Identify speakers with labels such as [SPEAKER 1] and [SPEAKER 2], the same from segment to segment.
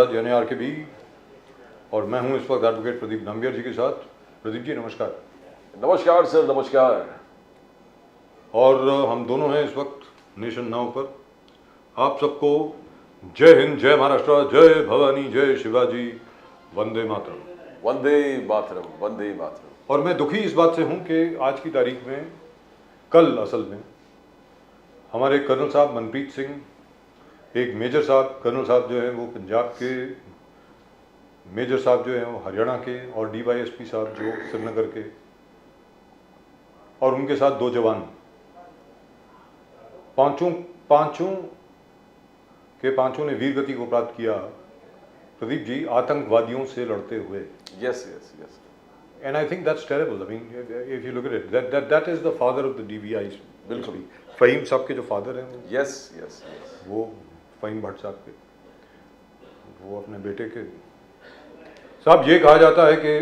[SPEAKER 1] महाराज यानी आरकेबी, और मैं हूं इस वक्त एडवोकेट प्रदीप नाम्बियर जी के साथ। प्रदीप जी नमस्कार।
[SPEAKER 2] नमस्कार सर, नमस्कार।
[SPEAKER 1] और हम दोनों हैं इस वक्त नेशन नाउ पर। आप सबको जय हिंद, जय महाराष्ट्र, जय भवानी, जय शिवाजी, वंदे मातरम।
[SPEAKER 2] वंदे मातरम, वंदे मातरम।
[SPEAKER 1] और मैं दुखी इस बात से हूं कि आज की तारीख में, कल असल में, हमारे कर्नल साहब मनप्रीत सिंह, एक मेजर साहब, कर्नल साहब जो हैं वो पंजाब के, मेजर साहब जो हैं वो हरियाणा के, और डीवाईएसपी साहब जो श्रीनगर के, और उनके साथ 2 जवान, पांचों ने वीर गति को प्राप्त किया, प्रदीप जी, आतंकवादियों से लड़ते हुए।
[SPEAKER 2] Yes yes yes.
[SPEAKER 1] And I think that's terrible. I mean, if you look at it, that is the father of the DVIs.
[SPEAKER 2] बिल्कुल।
[SPEAKER 1] फ़हीम साहब के जो फादर हैं,
[SPEAKER 2] यस यस यस।
[SPEAKER 1] वो फ़हीम भट्ट साहब के, वो अपने बेटे के साहब, ये कहा जाता है कि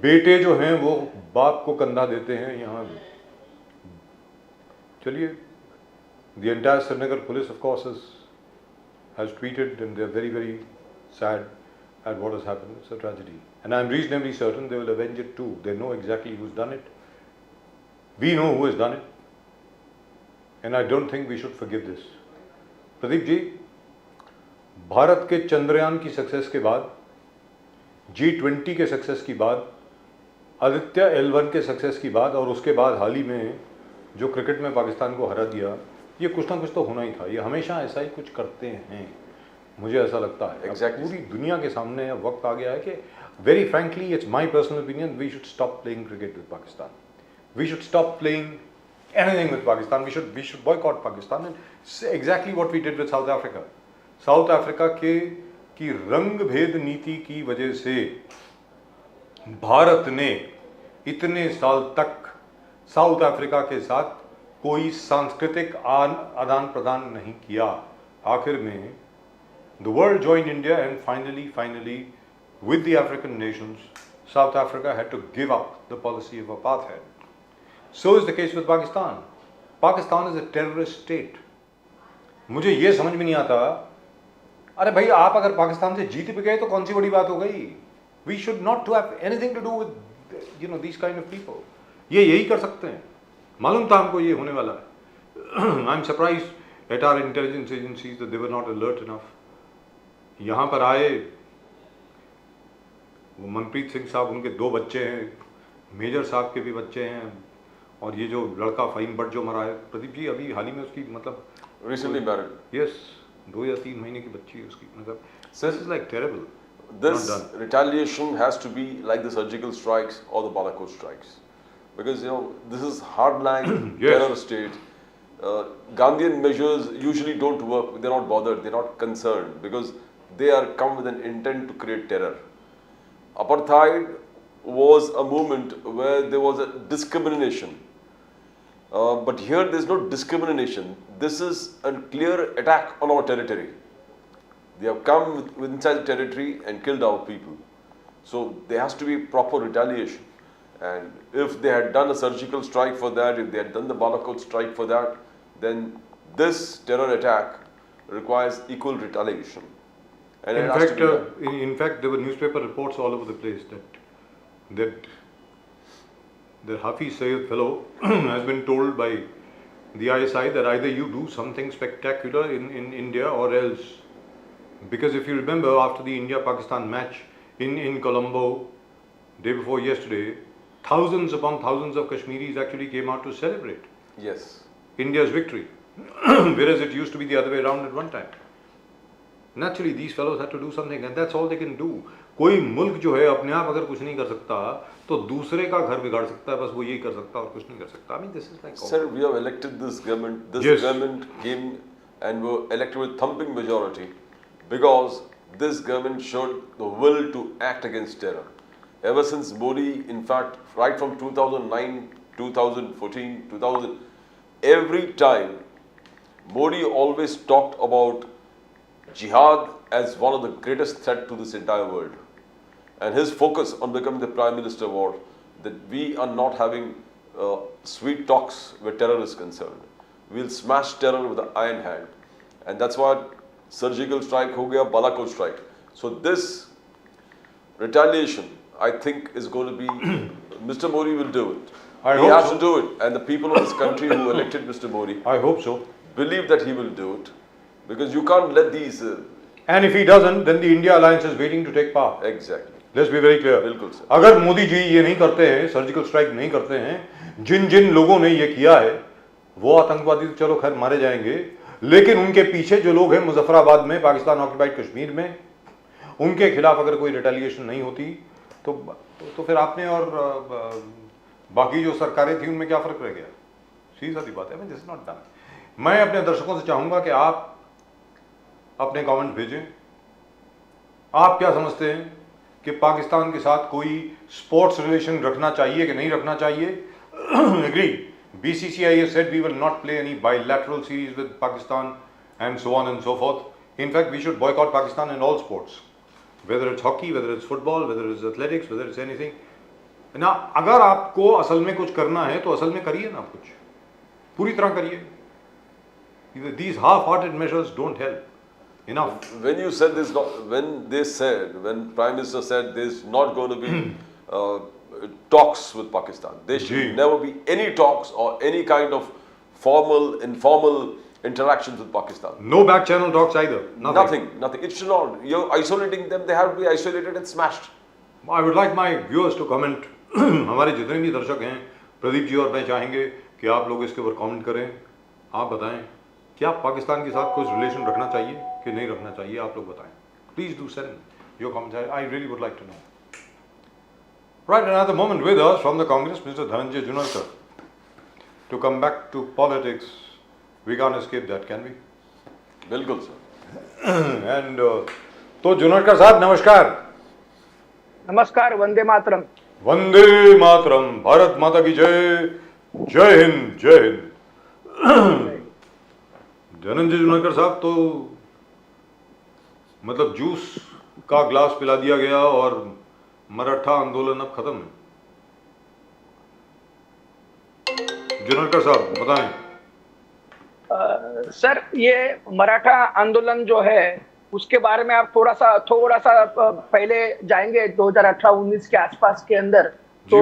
[SPEAKER 1] बेटे जो हैं वो बाप को कंधा देते हैं। यहाँ चलिए, the entire Srinagar police of course has tweeted, and they're very very sad at what has happened. It's a tragedy, and I'm reasonably certain they will avenge it too. They know exactly who's done it. We know who has done it, and I don't think we should forgive this. Pradeep ji, Bharat के चंद्रयान की success के बाद, G20 के success की बाद, Aditya L1 के success की बाद, और उसके बाद हाल ही में जो क्रिकेट में पाकिस्तान को हरा दिया, ये कुछ ना कुछ तो होना ही था। ये हमेशा ऐसा ही कुछ करते हैं, मुझे ऐसा लगता है।
[SPEAKER 2] Exactly.
[SPEAKER 1] पूरी दुनिया के सामने अब वक्त आ गया है कि very frankly, it's my personal opinion, we should stop playing cricket with Pakistan. We should stop playing anything with Pakistan. We should boycott Pakistan, and exactly what we did with South Africa. South Africa के की रंग भेद नीति की वजह से भारत ने इतने साल तक साउथ अफ्रीका के साथ कोई सांस्कृतिक आदान प्रदान नहीं किया। आखिर में the world joined India, and finally with the African nations, South Africa had to give up the policy of apartheid. So is the case with Pakistan. Pakistan is a terrorist state. मुझे ये समझ में नहीं आता, अरे भाई, आप अगर पाकिस्तान से जीत भी गए तो कौन सी बड़ी बात हो गई? We should not to have anything to do with these kind of people. ये यही कर सकते हैं। मालूम था हमको ये होने वाला है। I'm surprised at our intelligence agencies that they were not alert enough. यहाँ पर आए वो मनप्रीत सिंह साहब, उनके 2 बच्चे हैं, मेजर साहब के भी बच्चे हैं, और ये जो लड़का फ़हीम भट्ट जो मरा है, प्रदीप जी, अभी हाल ही में उसकी मतलब
[SPEAKER 2] Recently married.
[SPEAKER 1] यस 2 या 3 महीने की बच्ची है उसकी। मतलब this is like terrible.
[SPEAKER 2] This retaliation has to be like the surgical strikes or the Balakot strikes, because this is hardline
[SPEAKER 1] Yes.
[SPEAKER 2] terror state. Gandhian measures usually don't work. They're not bothered. They're not concerned because they are come with an intent to create terror. Apartheid was a movement where there was a discrimination. But here there's no discrimination. This is a clear attack on our territory. They have come with inside the territory and killed our people. So there has to be proper retaliation. And if they had done a surgical strike for that, if they had done the Balakot strike for that, then this terror attack requires equal retaliation. And
[SPEAKER 1] in
[SPEAKER 2] it has to
[SPEAKER 1] fact,
[SPEAKER 2] be done.
[SPEAKER 1] in fact, there were newspaper reports all over the place that the Hafiz Sayyid fellow has been told by the ISI that either you do something spectacular in India or else. Because if you remember, after the India-Pakistan match in Colombo, day before yesterday, thousands upon thousands of Kashmiris actually came out to celebrate
[SPEAKER 2] Yes.
[SPEAKER 1] India's victory, whereas it used to be the other way around at one time. Naturally, these fellows had to do something, and that's all they can do. कोई मुल्क जो है अपने आप अगर कुछ नहीं कर सकता तो दूसरे का घर बिगाड़ सकता है, बस वो यही कर सकता है और कुछ नहीं कर सकता। I mean, this is like
[SPEAKER 2] Sir, we have elected this government. This
[SPEAKER 1] Yes.
[SPEAKER 2] government came and were elected with thumping majority because this government showed the will to act against terror. Ever since Modi, in fact, right from 2009, 2014, 2000, every time Modi always talked about jihad as one of the greatest threat to this entire world. And his focus on becoming the Prime Minister was that we are not having sweet talks where terror is concerned. We'll smash terror with an iron hand. And that's what surgical strike हो गया, Balakot strike. So this retaliation, I think, is going to be Mr. Modi will do it.
[SPEAKER 1] I
[SPEAKER 2] He
[SPEAKER 1] hope
[SPEAKER 2] has
[SPEAKER 1] so.
[SPEAKER 2] to do it, and the people of this country who elected Mr. Modi
[SPEAKER 1] I hope so.
[SPEAKER 2] believe that he will do it, because you can't let these.
[SPEAKER 1] And if he doesn't, then the India alliance is waiting to take power.
[SPEAKER 2] Exactly.
[SPEAKER 1] Let's be very clear.
[SPEAKER 2] बिल्कुल sir.
[SPEAKER 1] अगर मोदी जी ये नहीं करते हैं, surgical strike नहीं करते हैं, जिन जिन लोगों ने ये किया है वो आतंकवादी तो चलो खैर मारे जाएंगे, लेकिन उनके पीछे जो लोग हैं मुजफ्फराबाद में, पाकिस्तान ऑक्युपाइड कश्मीर में, उनके खिलाफ अगर कोई रिटेलिएशन नहीं होती तो फिर आपने और बाकी जो सरकारें थी उनमें क्या फर्क रह गया? सीधी सादी बात है. This is not done. मैं अपने दर्शकों से चाहूंगा कि आप अपने कमेंट भेजें. आप क्या समझते हैं कि पाकिस्तान के साथ कोई स्पोर्ट्स रिलेशन रखना चाहिए कि नहीं रखना चाहिए? Agree. BCCI has said we will not play any bilateral series with Pakistan and so on and so forth. In fact, we should boycott Pakistan in all sports, whether it's hockey, whether it's football, whether it's athletics, whether it's anything. ना अगर आपको असल में कुछ करना है तो असल में करिए ना, कुछ पूरी तरह करिए. These half-hearted measures don't help. Enough.
[SPEAKER 2] When you said this, when Prime Minister said there's not going to be talks with Pakistan, there should never be any talks or any kind of formal, informal interactions with Pakistan.
[SPEAKER 1] No back channel talks either.
[SPEAKER 2] Nothing. It should not. You're isolating them. They have to be isolated and smashed.
[SPEAKER 1] I would like my viewers to comment. हमारे जितने भी दर्शक हैं, प्रदीप जी और मैं चाहेंगे कि आप लोग इसके ऊपर कमेंट करें. आप बताएं क्या पाकिस्तान के साथ कुछ रिलेशन रखना चाहिए कि नहीं रखना चाहिए? आप लोग बताएं. Please do send your comments. I really would like to know. Right, another moment with us from the Congress, Mr. Dhananjay Junalkar. To come back to politics, we can't escape that, can we?
[SPEAKER 2] बिल्कुल sir.
[SPEAKER 1] And तो जुनरकर साहब नमस्कार.
[SPEAKER 3] नमस्कार. वंदे मातरम.
[SPEAKER 1] वंदे मातरम. भारत माता की जय. जय हिंद. जय हिंद. धनंजय जुनरकर साहब, तो मतलब जूस का ग्लास पिला दिया गया और मराठा आंदोलन अब खत्म है. जुनरकर साहब बताएं.
[SPEAKER 3] सर, ये मराठा आंदोलन जो है उसके बारे में आप थोड़ा सा पहले जाएंगे 2018-19 के आसपास के अंदर. तो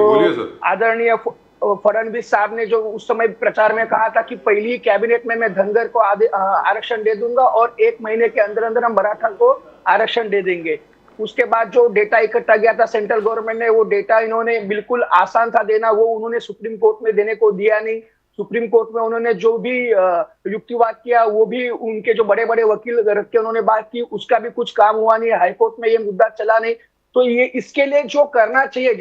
[SPEAKER 3] आदरणीय फडणवीस साहब ने जो उस समय प्रचार में कहा था कि पहली कैबिनेट में मैं धनगर को आरक्षण दे दूंगा और 1 महीने के अंदर अंदर हम मराठा को आरक्षण दे देंगे. उसके बाद जो डेटा इकट्ठा किया था सेंट्रल गवर्नमेंट ने, वो डेटा इन्होंने बिल्कुल आसान था देना, वो उन्होंने सुप्रीम कोर्ट में देने को दिया नहीं. सुप्रीम कोर्ट में उन्होंने जो भी युक्तिवाद किया वो भी उनके जो बड़े बड़े वकील रख के उन्होंने बात की, उसका भी कुछ काम हुआ नहीं. हाईकोर्ट में ये मुद्दा चला नहीं. तो ये इसके लिए जो करना चाहिए,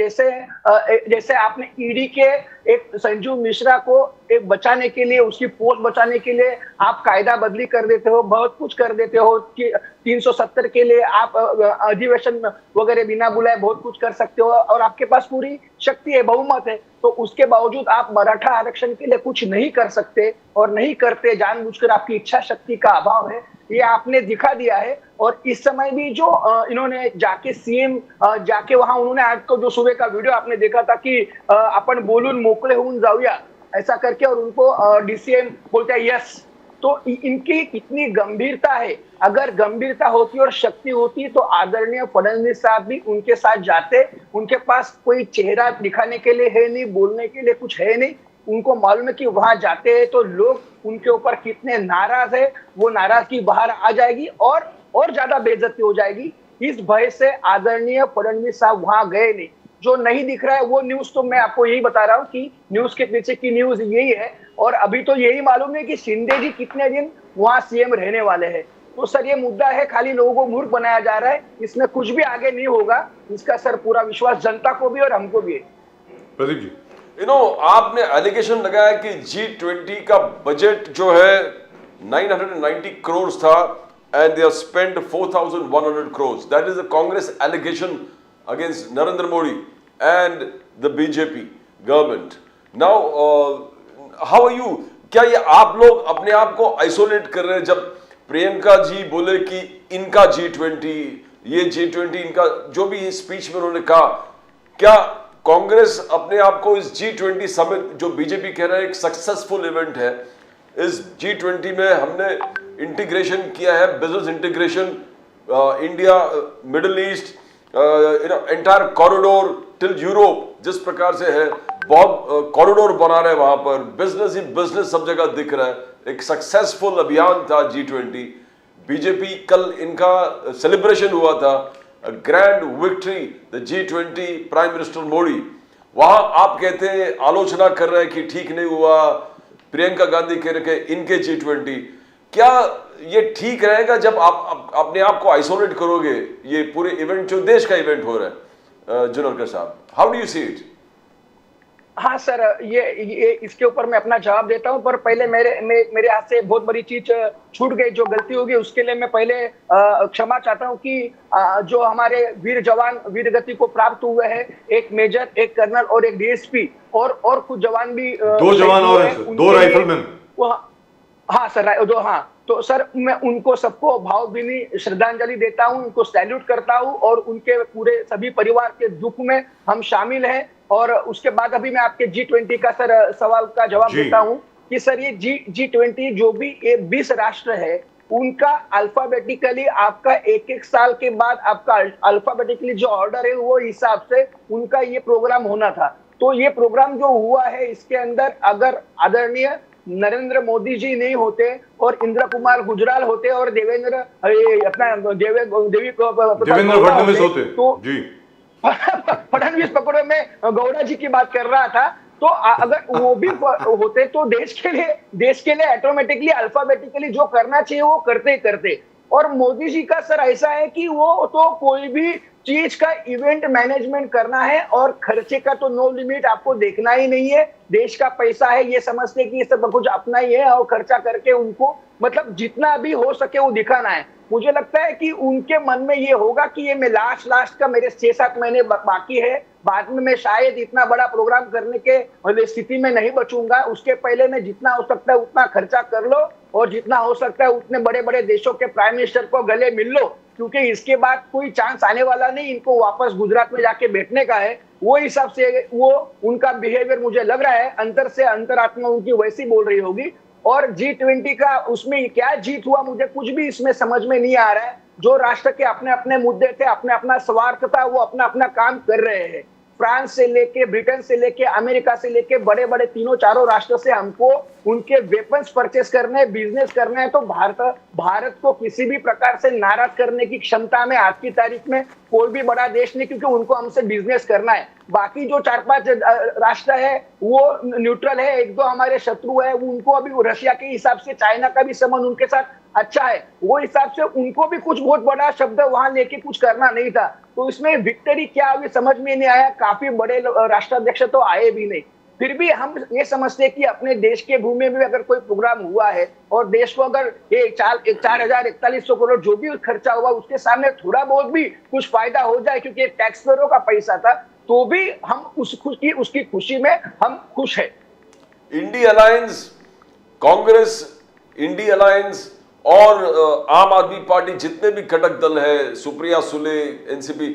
[SPEAKER 3] जैसे आपने ईडी के एक संजीव मिश्रा को एक बचाने के लिए, उसकी पोस्ट बचाने के लिए आप कायदा बदली कर देते हो, बहुत कुछ कर देते हो कि 370 के लिए आप अधिवेशन वगैरह बिना बुलाए बहुत कुछ कर सकते हो और आपके पास पूरी शक्ति है, बहुमत है. तो उसके बावजूद आप मराठा आरक्षण के लिए कुछ नहीं कर सकते और नहीं करते, जानबूझकर आपकी इच्छा शक्ति का अभाव है, ये आपने दिखा दिया है. और इस समय भी जो इन्होंने जाके सीएम जाके वहां उन्होंने आज को जो सुबह का वीडियो आपने देखा था कि अपन बोलून मोकळे होऊन जाऊया ऐसा करके, और उनको डीसीएम बोलते हैं यस. तो इनकी कितनी गंभीरता है. अगर गंभीरता होती और शक्ति होती तो आदरणीय फडणवीस साहब भी उनके साथ जाते. उनके पास कोई चेहरा दिखाने के लिए है नहीं, बोलने के लिए कुछ है नहीं. उनको मालूम है कि वहां जाते हैं तो लोग उनके ऊपर कितने नाराज है, वो नाराजगी बाहर आ जाएगी और ज्यादा बेइज्जती हो जाएगी. इस भय से आदरणीय फडणवीस साहब वहां गए नहीं. जो नहीं दिख रहा है वो न्यूज तो मैं आपको यही बता रहा हूँ कि न्यूज के पीछे की न्यूज यही है. और अभी तो यही मालूम है कि शिंदे जी कितने दिन वहां सीएम रहने वाले हैं. तो सर ये मुद्दा है, खाली लोगों को मूर्ख बनाया जा रहा है, इसमें कुछ भी आगे नहीं होगा. इसका सर पूरा विश्वास जनता को भी और हमको भी है.
[SPEAKER 1] प्रदीप जी,
[SPEAKER 2] आपने एलिगेशन लगाया कि G20 का बजट जो है 990 करोड़ था and they have spent 4,100 crores. That is a Congress allegation against Narendra Modi and the BJP government. Now, how are you? क्या ये आप लोग अपने आप को आइसोलेट कर रहे हैं? जब प्रियंका जी बोले कि इनका G20, ये G20 इनका जो भी स्पीच में उन्होंने कहा, क्या कांग्रेस अपने आप को इस G20 समिट जो बीजेपी कह रहा है एक सक्सेसफुल इवेंट है, इस G20 में हमने इंटीग्रेशन किया है, business integration, India middle east, entire corridor till Europe, जिस प्रकार से है, बहुत कॉरिडोर बना रहे हैं वहां पर, बिजनेस ही बिजनेस सब जगह दिख रहा है। एक सक्सेसफुल अभियान था G20। बीजेपी कल इनका सेलिब्रेशन हुआ था, grand victory the G20, prime minister Modi वहां आप कहते हैं, आलोचना कर रहे हैं कि ठीक नहीं हुआ, प्रियंका गांधी कह रहे इनके G20, क्या ये ठीक रहेगा जब आप अपने आप को आइसोलेट करोगे? ये पूरे इवेंट जो देश का इवेंट हो रहा है, जुनरकर साहब, how do you see it?
[SPEAKER 3] हाँ सर, ये इसके ऊपर मैं अपना जवाब देता हूं, पर पहले मेरे हाथ से बहुत बड़ी चीज छूट गई, जो गलती होगी उसके लिए मैं पहले क्षमा चाहता हूं कि जो हमारे वीर जवान वीर गति को प्राप्त हुए हैं, एक मेजर, एक कर्नल और एक डीएसपी और कुछ जवान भी,
[SPEAKER 1] 2 जवान और हैं, 2 राइफलमैन।
[SPEAKER 3] हाँ सर, तो सर मैं उनको सबको भावभीनी श्रद्धांजलि देता हूं, उनको सैल्यूट करता हूं, और उनके पूरे सभी परिवार के दुख में हम शामिल हैं। और उसके बाद अभी मैं आपके G20 का सर सवाल का जवाब देता हूं कि सर ये G20 जो भी ये 20 राष्ट्र है, उनका अल्फाबेटिकली आपका एक साल के बाद आपका अल्फाबेटिकली जो ऑर्डर है वो हिसाब से उनका ये प्रोग्राम होना था। तो ये प्रोग्राम जो हुआ है, इसके अंदर अगर आदरणीय नरेंद्र मोदी जी नहीं होते और इंद्र कुमार गुजराल होते और देवेंद्र
[SPEAKER 1] फडणवीस होते
[SPEAKER 3] तो
[SPEAKER 1] जी,
[SPEAKER 3] फडणवीस पकड़ो, मैं गौड़ा जी की बात कर रहा था, तो अगर वो भी होते तो देश के लिए ऑटोमेटिकली अल्फाबेटिकली जो करना चाहिए वो करते। और मोदी जी का सर ऐसा है कि वो तो कोई भी चीज का इवेंट मैनेजमेंट करना है और खर्चे का तो नो लिमिट आपको देखना ही नहीं है। देश का पैसा है, ये समझते कि ये सब कुछ अपना ही है और खर्चा करके उनको मतलब जितना भी हो सके वो दिखाना है। मुझे लगता है कि उनके मन में ये होगा कि ये मैं लास्ट का मेरे 6-7 महीने बाकी है, बाद में मैं शायद इतना बड़ा प्रोग्राम करने के स्थिति में नहीं बचूंगा, उसके पहले मैं जितना हो सकता है उतना खर्चा कर लो और जितना हो सकता है उतने बड़े बड़े देशों के प्राइम मिनिस्टर को गले मिल लो, क्योंकि इसके बाद कोई चांस आने वाला नहीं, इनको वापस गुजरात में जाके बैठने का है। वो हिसाब से वो उनका बिहेवियर मुझे लग रहा है, अंतर से अंतरात्मा उनकी वैसी बोल रही होगी। और G20 का उसमें क्या जीत हुआ, मुझे कुछ भी इसमें समझ में नहीं आ रहा है। जो राष्ट्र के अपने अपने मुद्दे थे, अपने अपना स्वार्थ था, वो अपना अपना काम कर रहे हैं। फ्रांस से लेके, ब्रिटेन से लेके, अमेरिका से लेके बड़े बड़े 3-4 राष्ट्र से हमको उनके वेपन्स परचेस करने, बिजनेस करना है। तो भारत को किसी भी प्रकार से नाराज करने की क्षमता में आज की तारीख में कोई भी बड़ा देश नहीं, क्योंकि उनको हमसे बिजनेस करना है। बाकी जो 4-5 राष्ट्र है वो न्यूट्रल है, 1-2 हमारे शत्रु है, उनको अभी रशिया के हिसाब से चाइना का भी संबंध उनके साथ अच्छा है, वो हिसाब से उनको भी कुछ बहुत बड़ा शब्द वहां लेके कुछ करना नहीं था। तो इसमें विक्ट्री क्या हुई समझ में नहीं आया। काफी बड़े राष्ट्राध्यक्ष तो आए भी नहीं, फिर भी हम ये समझते हैं कि अपने देश के भूमि में अगर कोई प्रोग्राम हुआ है और देश को अगर 4,4100 करोड़ जो भी खर्चा हुआ उसके सामने थोड़ा बहुत भी कुछ फायदा हो जाए, क्योंकि टैक्सपेयरों का पैसा था, तो भी हम उसकी खुशी में हम खुश है।
[SPEAKER 2] INDI alliance, Congress, INDI alliance और आम आदमी पार्टी, जितने भी घटक दल है, सुप्रिया सुले, एनसीपी,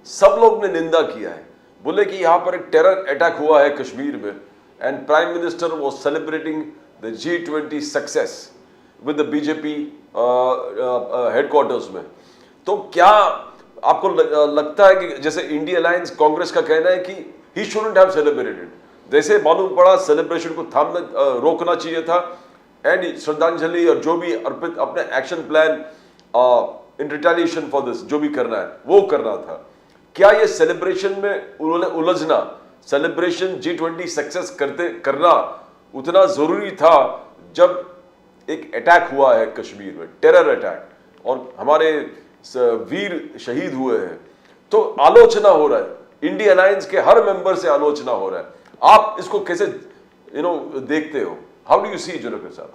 [SPEAKER 2] सब लोग ने निंदा किया है, बोले कि यहाँ पर एक टेरर अटैक हुआ है कश्मीर में, and prime minister was celebrating the G20 success with the BJP headquarters में। तो क्या आपको लगता है कि जैसे इंडिया अलायंस, कांग्रेस का कहना है कि ही शुडंट हैव सेलिब्रेटेड, जैसे मालूम पड़ा सेलिब्रेशन को रोकना चाहिए था, एंड श्रद्धांजलि और जो भी अर्पित अपने action plan in retaliation for this जो भी करना है वो करना था। क्या ये सेलिब्रेशन में उलझना, सेलिब्रेशन G20 सक्सेस करना उतना जरूरी था जब एक अटैक हुआ है कश्मीर में, टेरर अटैक, और हमारे वीर शहीद हुए हैं? तो आलोचना हो रहा है, इंडिया अलायंस के हर मेंबर से आलोचना हो रहा है। आप इसको कैसे देखते हो? हाउ डू यू सी जुनकर साहब?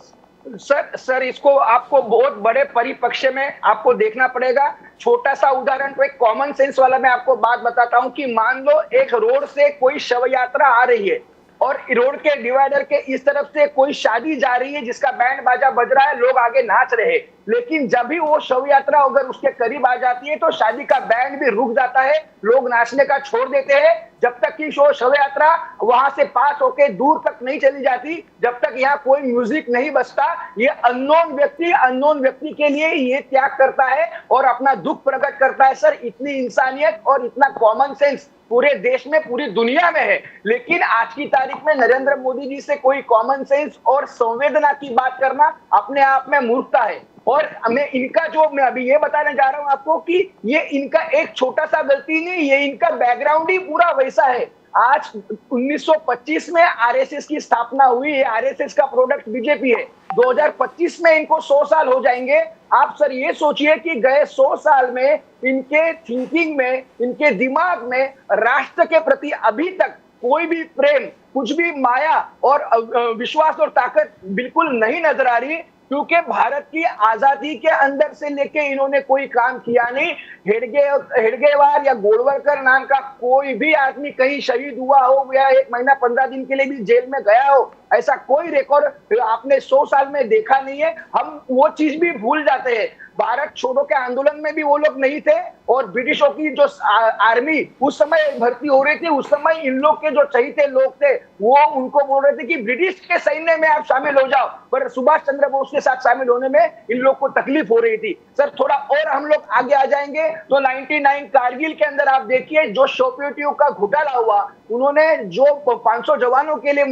[SPEAKER 3] सर इसको आपको बहुत बड़े परिप्रेक्ष्य में आपको देखना पड़ेगा। छोटा सा उदाहरण, तो एक कॉमन सेंस वाला मैं आपको बात बताता हूं कि मान लो एक रोड से कोई शव यात्रा आ रही है और रोड के डिवाइडर के इस तरफ से कोई शादी जा रही है जिसका बैंड बाजा बज रहा है, लोग आगे नाच रहे हैं, लेकिन जब भी वो शव यात्रा अगर उसके करीब आ जाती है तो शादी का बैंड भी रुक जाता है, लोग नाचने का छोड़ देते हैं। जब तक कि शव यात्रा वहां से पास होके दूर तक नहीं चली जाती, जब तक यहाँ कोई म्यूजिक नहीं बजता, ये अननोन व्यक्ति के लिए ये त्याग करता है और अपना दुख प्रकट करता है। सर, इतनी इंसानियत और इतना कॉमन सेंस पूरे देश में, पूरी दुनिया में है, लेकिन आज की तारीख में नरेंद्र मोदी जी से कोई कॉमन सेंस और संवेदना की बात करना अपने आप में मूर्खता है। और मैं अभी ये बताने जा रहा हूं आपको कि ये इनका एक छोटा सा गलती नहीं, ये इनका बैकग्राउंड ही पूरा वैसा है। आज 1925 में आरएसएस की स्थापना हुई है, आरएसएस का प्रोडक्ट बीजेपी है। 2025 में इनको 100 साल हो जाएंगे। आप सर ये सोचिए कि गए 100 साल में इनके थिंकिंग में, इनके दिमाग में राष्ट्र के प्रति अभी तक कोई भी प्रेम, कुछ भी माया और विश्वास और ताकत बिल्कुल नहीं नजर आ रही, क्योंकि भारत की आजादी के अंदर से लेके इन्होंने कोई काम किया नहीं। हेडगेवार या गोलवलकर नाम का कोई भी आदमी कहीं शहीद हुआ हो या 1 महीना 15 दिन के लिए भी जेल में गया हो, ऐसा कोई रिकॉर्ड आपने 100 साल में देखा नहीं है। हम वो चीज भी भूल जाते हैं। भारत छोड़ो के आंदोलन में भी वो लोग नहीं थे, और ब्रिटिशों की जो आर्मी उस समय भर्ती हो रही थी, उस समय इन लोग के जो चहीते लोग थे वो उनको बोल रहे थे कि ब्रिटिश के सैन्य में आप शामिल हो जाओ, पर सुभाष चंद्र बोस के साथ शामिल होने में इन लोग को तकलीफ हो रही थी। सर, थोड़ा और हम लोग आगे आ जाएंगे तो 99 कारगिल के अंदर आप देखिए जो शवपेटियों का घोटाला हुआ, उन्होंने जो 500 जवानों के लिए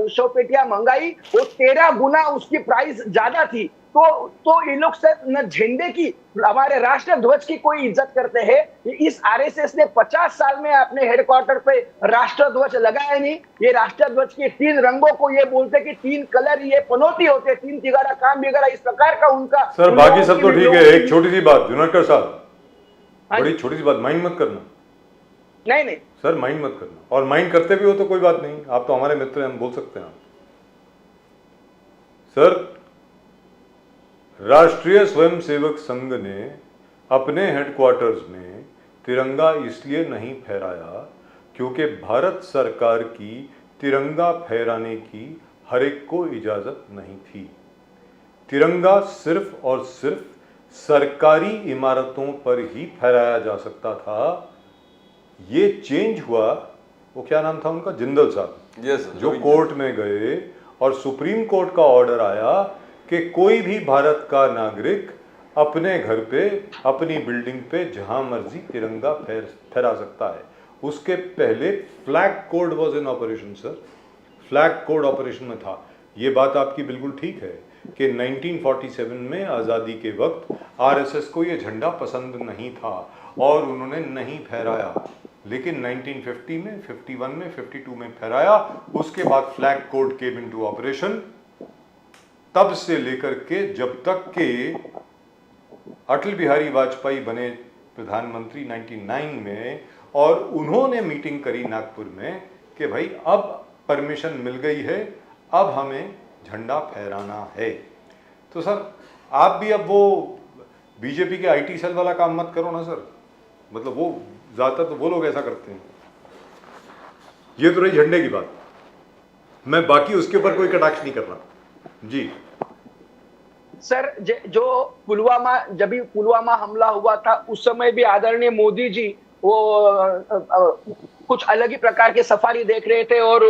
[SPEAKER 3] शवपेटियां मंगाई, वो 13 गुना उसकी प्राइस ज्यादा थी। तो ये लोग न झंडे की, हमारे राष्ट्र ध्वज की कोई इज्जत करते हैं। इस आरएसएस ने 50 साल में अपने हेडक्वार्टर पे राष्ट्र ध्वज लगाया नहीं। ये राष्ट्र ध्वज के 3 रंगों को ये बोलते कि 3 कलर ये पनौती होते, 3 तिगारा काम बिगाड़ा, इस प्रकार का उनका।
[SPEAKER 1] सर, बाकी सब तो ठीक है, एक छोटी सी बात जुनेकर साहब, बड़ी छोटी सी बात, माइंड मत करना।
[SPEAKER 3] नहीं
[SPEAKER 1] सर, माइंड मत करना, और माइंड करते भी हो तो कोई बात नहीं, आप तो हमारे मित्र हैं, हम बोल सकते हैं। सर, राष्ट्रीय स्वयंसेवक संघ ने अपने हेडक्वार्टर्स में तिरंगा इसलिए नहीं फहराया क्योंकि भारत सरकार की तिरंगा फहराने की हर एक को इजाजत नहीं थी। तिरंगा सिर्फ और सिर्फ सरकारी इमारतों पर ही फहराया जा सकता था। ये चेंज हुआ, वो क्या नाम था उनका, जिंदल साहब, जो कोर्ट में गए और सुप्रीम कोर्ट का ऑर्डर आया कि कोई भी भारत का नागरिक अपने घर पे, अपनी बिल्डिंग पे जहां मर्जी तिरंगा फहरा सकता है। उसके पहले flag code was in operation. Sir, flag code operation में था। ये बात आपकी बिल्कुल ठीक है कि 1947 में आज़ादी के वक्त आरएसएस को ये झंडा पसंद नहीं था और उन्होंने नहीं फहराया, लेकिन 1950 में, 51 में, 52 में फहराया। उसके बाद flag code came into operation. तब से लेकर के जब तक के अटल बिहारी वाजपेयी बने प्रधानमंत्री 99 में, और उन्होंने मीटिंग करी नागपुर में कि भाई अब परमिशन मिल गई है, अब हमें झंडा फहराना है। तो सर, आप भी अब वो बीजेपी के आईटी सेल वाला काम मत करो ना सर, मतलब वो ज्यादातर तो वो लोग ऐसा करते हैं। ये तो रही झंडे की बात, मैं बाकी उसके ऊपर कोई कटाक्ष नहीं कर रहा जी।
[SPEAKER 3] सर, जो जब भी पुलवामा हमला हुआ था उस समय भी आदरणीय मोदी जी वो कुछ अलग ही प्रकार के सफारी देख रहे थे, और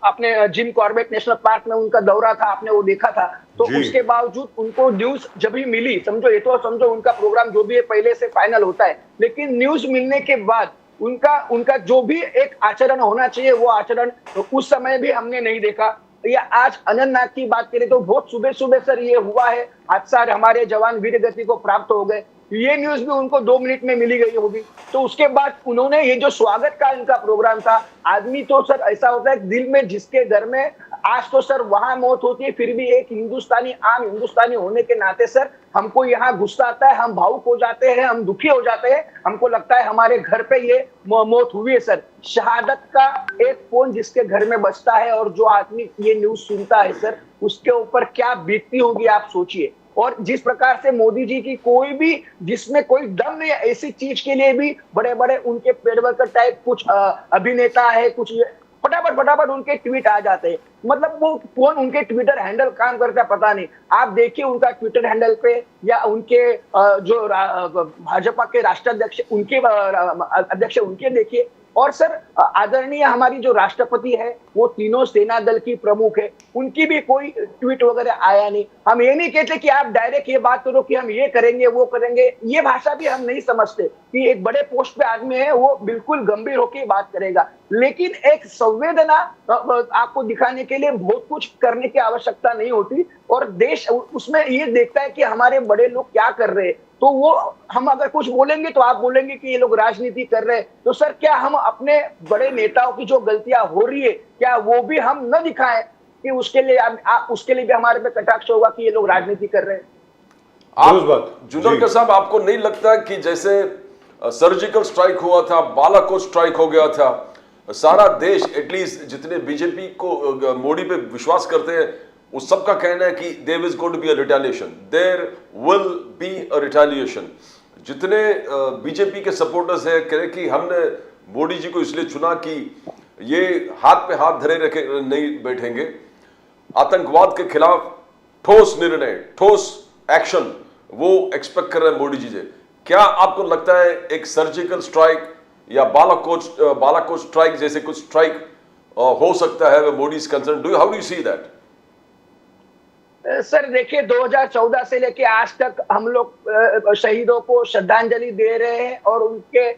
[SPEAKER 3] अपने जिम कॉर्बेट नेशनल पार्क में उनका दौरा था, आपने वो देखा था। तो उसके बावजूद उनको न्यूज जब भी मिली, समझो ये तो समझो उनका प्रोग्राम जो भी है पहले से फाइनल होता है, लेकिन न्यूज मिलने के बाद उनका जो भी एक आचरण होना चाहिए वो आचरण तो उस समय भी हमने नहीं देखा। या आज अनंतनाग की बात करें तो बहुत सुबह सुबह सर ये हुआ है हादसा, हमारे जवान वीर गति को प्राप्त हो गए, ये न्यूज भी उनको 2 मिनट में मिली गई होगी। तो उसके बाद उन्होंने ये जो स्वागत का इनका प्रोग्राम था, आदमी तो सर ऐसा होता है दिल में जिसके घर में आज तो सर वहां मौत होती है, फिर भी एक हिंदुस्तानी, आम हिंदुस्तानी होने के नाते सर हमको यहाँ गुस्सा आता है, हम भावुक हो जाते हैं, हम दुखी हो जाते हैं, हमको लगता है हमारे घर पे ये मौत हुई है। सर, शहादत का एक फोन जिसके घर में बजता है और जो आदमी ये न्यूज सुनता है सर, उसके ऊपर क्या बीतती होगी आप सोचिए। और जिस प्रकार से मोदी जी की कोई भी जिसमें कोई दम नहीं, ऐसी चीज के लिए भी बड़े बड़े उनके पेड़वर्कर टाइप कुछ अभिनेता है, कुछ फटाफट फटाफट उनके ट्वीट आ जाते हैं। मतलब वो कौन उनके ट्विटर हैंडल काम करता है पता नहीं। आप देखिए उनका ट्विटर हैंडल पे या उनके जो भाजपा के राष्ट्राध्यक्ष उनके अध्यक्ष उनके देखिए। और सर आदरणीय हमारी जो राष्ट्रपति है वो तीनों सेना दल की प्रमुख है, उनकी भी कोई ट्वीट वगैरह आया नहीं। हम ये नहीं कहते कि आप डायरेक्ट ये बात करो कि हम ये करेंगे वो करेंगे, ये भाषा भी हम नहीं समझते कि एक बड़े पोस्ट पे आदमी है वो बिल्कुल गंभीर होकर बात करेगा। लेकिन एक संवेदना आपको दिखाने के लिए बहुत कुछ करने की आवश्यकता नहीं होती, और देश उसमें ये देखता है कि हमारे बड़े लोग क्या कर रहे हैं। तो वो हम अगर कुछ बोलेंगे तो आप बोलेंगे कि ये लोग राजनीति कर रहे हैं। तो सर क्या हम अपने बड़े नेताओं की जो गलतियां हो रही है क्या वो भी हम न दिखाएं कि उसके लिए उसके लिए भी हमारे पे कटाक्ष होगा कि ये लोग राजनीति कर रहे हैं।
[SPEAKER 2] आप जुनेकर साहब, आपको नहीं लगता कि जैसे सर्जिकल स्ट्राइक हुआ था, बालाकोट स्ट्राइक हो गया था, सारा देश एटलीस्ट जितने बीजेपी को मोदी पे विश्वास करते हैं उस सबका कहना है कि there is going to be a retaliation, there will be a retaliation. जितने बीजेपी के सपोर्टर्स हैं कह रहे कि हमने मोदी जी को इसलिए चुना कि ये हाथ पे हाथ धरे रखे नहीं बैठेंगे, आतंकवाद के खिलाफ ठोस निर्णय, ठोस एक्शन वो एक्सपेक्ट कर रहे हैं मोदी जी से। क्या आपको लगता है एक सर्जिकल स्ट्राइक या बालाकोट स्ट्राइक जैसे कुछ स्ट्राइक हो सकता है Modi is concern? How do you see that?
[SPEAKER 3] Sir देखिए 2014 से लेके आज तक हम लोग शहीदों को श्रद्धांजलि दे रहे हैं और उनके